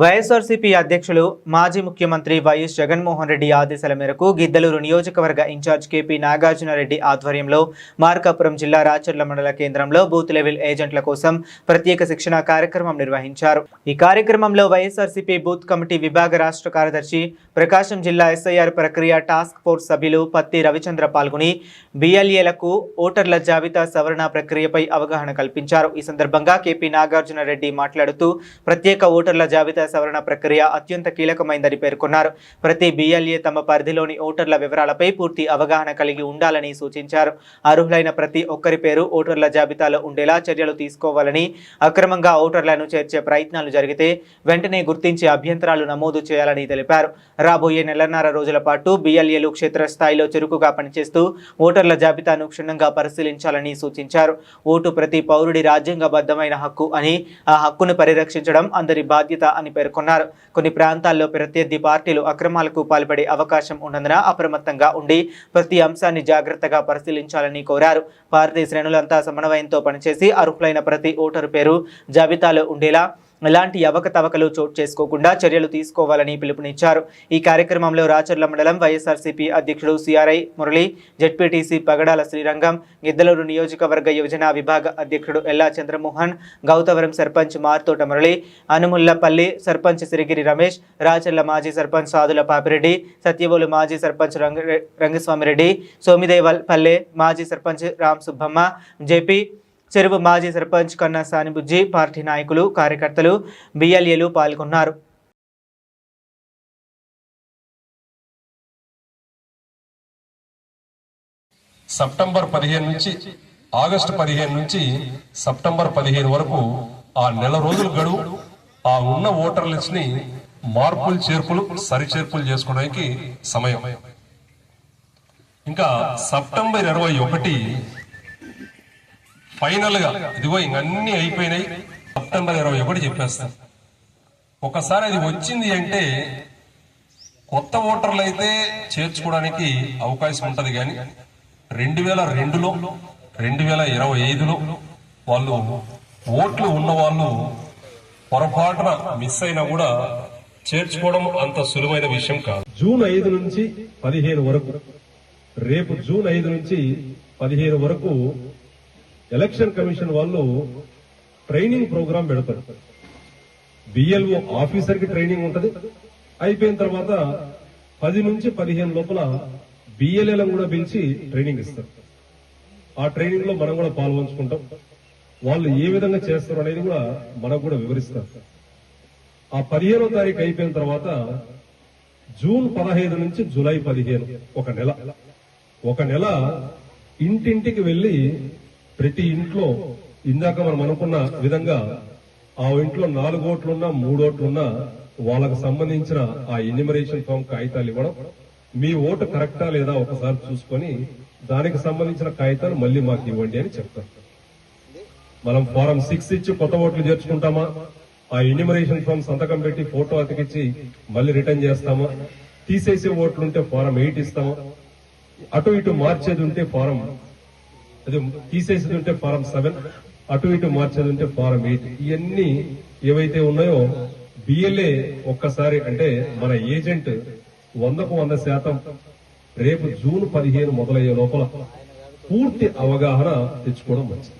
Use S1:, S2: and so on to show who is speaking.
S1: వైఎస్ఆర్సీపీ అధ్యక్షులు మాజీ ముఖ్యమంత్రి వైఎస్ జగన్మోహన్ రెడ్డి ఆదేశాల మేరకు గిద్దలూరు నియోజకవర్గ ఇన్ఛార్జ్ కేపీ నాగార్జునరెడ్డి ఆధ్వర్యంలో మార్కాపురం జిల్లా రాచర్ల మండల కేంద్రంలో బూత్ లెవెల్ ఏజెంట్ల కోసం ప్రత్యేక శిక్షణ కార్యక్రమం నిర్వహించారు। ఈ కార్యక్రమంలో వైఎస్ఆర్సీపీ బూత్ కమిటీ విభాగ రాష్ట్ర కార్యదర్శి ప్రకాశం జిల్లా ఎస్ఐఆర్ ప్రక్రియ టాస్క్ ఫోర్స్ సభ్యులు పత్తి రవిచంద్ర పాల్గొని బిఎల్ఏలకు ఓటర్ల జాబితా సవరణ ప్రక్రియపై అవగాహన కల్పించారు। ఈ సందర్భంగా కేపీ నాగార్జునరెడ్డి మాట్లాడుతూ ప్రత్యేక ఓటర్ల జాబితా సవరణ ప్రక్రియ అత్యంత కీలకమైనదని పేర్కొన్నారు। ప్రతి బిఎల్ఏ తమ పరిధిలోని ఓటర్ల వివరాలపై పూర్తి అవగాహన కలిగి ఉండాలని సూచించారు। అర్హులైన ప్రతి ఒక్కరి పేరు ఓటర్ల జాబితాలో ఉండేలా చర్యలు తీసుకోవాలని, అక్రమంగా ఓటర్లను చేర్చే ప్రయత్నాలు జరిగితే వెంటనే గుర్తించి అభ్యంతరాలు నమోదు చేయాలని తెలిపారు। రాబోయే నెలన్నర రోజుల పాటు బిఎల్ఏలు క్షేత్రస్థాయిలో చురుకుగా పనిచేస్తూ ఓటర్ల జాబితాను క్షుణ్ణంగా పరిశీలించాలని సూచించారు। ఓటు ప్రతి పౌరుడి రాజ్యాంగబద్ధమైన హక్కు అని, ఆ హక్కును పరిరక్షించడం అందరి బాధ్యత అని పేర్కొన్నారు। కొన్ని ప్రాంతాల్లో ప్రత్యర్థి పార్టీలు అక్రమాలకు పాల్పడే అవకాశం ఉన్నందున అప్రమత్తంగా ఉండి ప్రతి అంశాన్ని జాగ్రత్తగా పరిశీలించాలని కోరారు। పార్టీ శ్రేణులంతా సమన్వయంతో పనిచేసి అర్హులైన ప్రతి ఓటరు పేరు జాబితాలో ఉండేలా ఎలాంటి అవకతవకలు చోటు చేసుకోకుండా చర్యలు తీసుకోవాలని పిలుపునిచ్చారు। ఈ కార్యక్రమంలో రాచర్ల మండలం వైఎస్ఆర్సీపీ అధ్యక్షుడు సిఆర్ఐ మురళి, జెడ్పీటీసీ పగడాల శ్రీరంగం, గిద్దలూరు నియోజకవర్గ యువజన విభాగ అధ్యక్షుడు ఎల్లా చంద్రమోహన్, గౌతవరం సర్పంచ్ మార్తోట మురళి, అనుముల్లపల్లి సర్పంచ్ సిరిగిరి రమేష్, రాచర్ల మాజీ సర్పంచ్ సాదుల పాపిరెడ్డి, సత్యవోలు మాజీ సర్పంచ్ రంగస్వామిరెడ్డి, సోమిదేవల్పల్లె మాజీ సర్పంచ్ రామ్ సుబ్బమ్మ, జేపీ చెరువు మాజీ సర్పంచ్ కన్నా సానిబుజ్జి, పార్టీ నాయకులు, కార్యకర్తలు, బిఎల్ఏలు పాల్గొన్నారు।
S2: సెప్టెంబర్ 15 నుంచి ఆగస్టు 15 నుంచి సెప్టెంబర్ 15 వరకు ఆ నెల రోజుల గడువు ఆ ఉన్న ఓటర్ లిస్ట్ ని మార్పులు చేర్పులు సరిచేర్పులు చేసుకోవడానికి సమయం। ఇంకా సెప్టెంబర్ 21 ఫైనల్ గా ఇదిగో ఇంకన్నీ అయిపోయినాయి, సెప్టెంబర్ 21 చెప్పేస్తాను। ఒకసారి అది వచ్చింది అంటే కొత్త ఓటర్లు అయితే చేర్చుకోవడానికి అవకాశం ఉంటది, కానీ 2002లో 2025లో వాళ్ళు ఓట్లు ఉన్న వాళ్ళు పొరపాటున మిస్ అయినా కూడా చేర్చుకోవడం అంత సులువైన విషయం కాదు।
S3: జూన్ 5 నుంచి 15 వరకు, రేపు జూన్ 5 నుంచి 15 వరకు ఎలక్షన్ కమిషన్ వాళ్ళు ట్రైనింగ్ ప్రోగ్రాం పెడతారు। బిఎల్ఓ ఆఫీసర్ కి ట్రైనింగ్ ఉంటది, అయిపోయిన తర్వాత 10 నుంచి 15 లోపల బిఎల్ఏలను కూడా పిలిచి ట్రైనింగ్ ఇస్తారు। ఆ ట్రైనింగ్ లో మనం కూడా పాల్గొంచుకుంటాం, వాళ్ళు ఏ విధంగా చేస్తారు అనేది కూడా మనకు కూడా వివరిస్తారు। ఆ 15వ తారీఖు అయిపోయిన తర్వాత జూన్ 15 నుంచి జూలై 15 ఒక నెల ఇంటింటికి వెళ్లి ప్రతి ఇంట్లో ఇందాక మనం అనుకున్న విధంగా ఆ ఇంట్లో 4 ఓట్లున్నా 3 ఓట్లున్నా వాళ్ళకు సంబంధించిన ఆ ఎన్యూమరేషన్ ఫామ్ కాగితాలు ఇవ్వడం, మీ ఓటు కరెక్టా లేదా ఒకసారి చూసుకొని దానికి సంబంధించిన కాగితాలు మళ్ళీ మాకు ఇవ్వండి అని చెప్తారు। మనం ఫారం 6 ఇచ్చి కొత్త ఓట్లు చేర్చుకుంటామా, ఆ ఎన్యూమరేషన్ ఫామ్ సంతకం పెట్టి ఫోటో అతికిచ్చి మళ్ళీ రిటర్న్ చేస్తామా, తీసేసే ఓట్లుంటే ఫారం 8 ఇస్తామా, అటు ఇటు మార్చేది ఉంటే ఫారం అది తీసేసేది ఉంటే ఫారం 7, అటు ఇటు మార్చేది ఉంటే ఫారం 8, ఇవన్నీ ఏవైతే ఉన్నాయో బిఎల్ఏ ఒక్కసారి అంటే మన ఏజెంట్ 100కు 100% రేపు జూన్ 15 మొదలయ్యే లోపల పూర్తి అవగాహన తెచ్చుకోవడం మంచిది।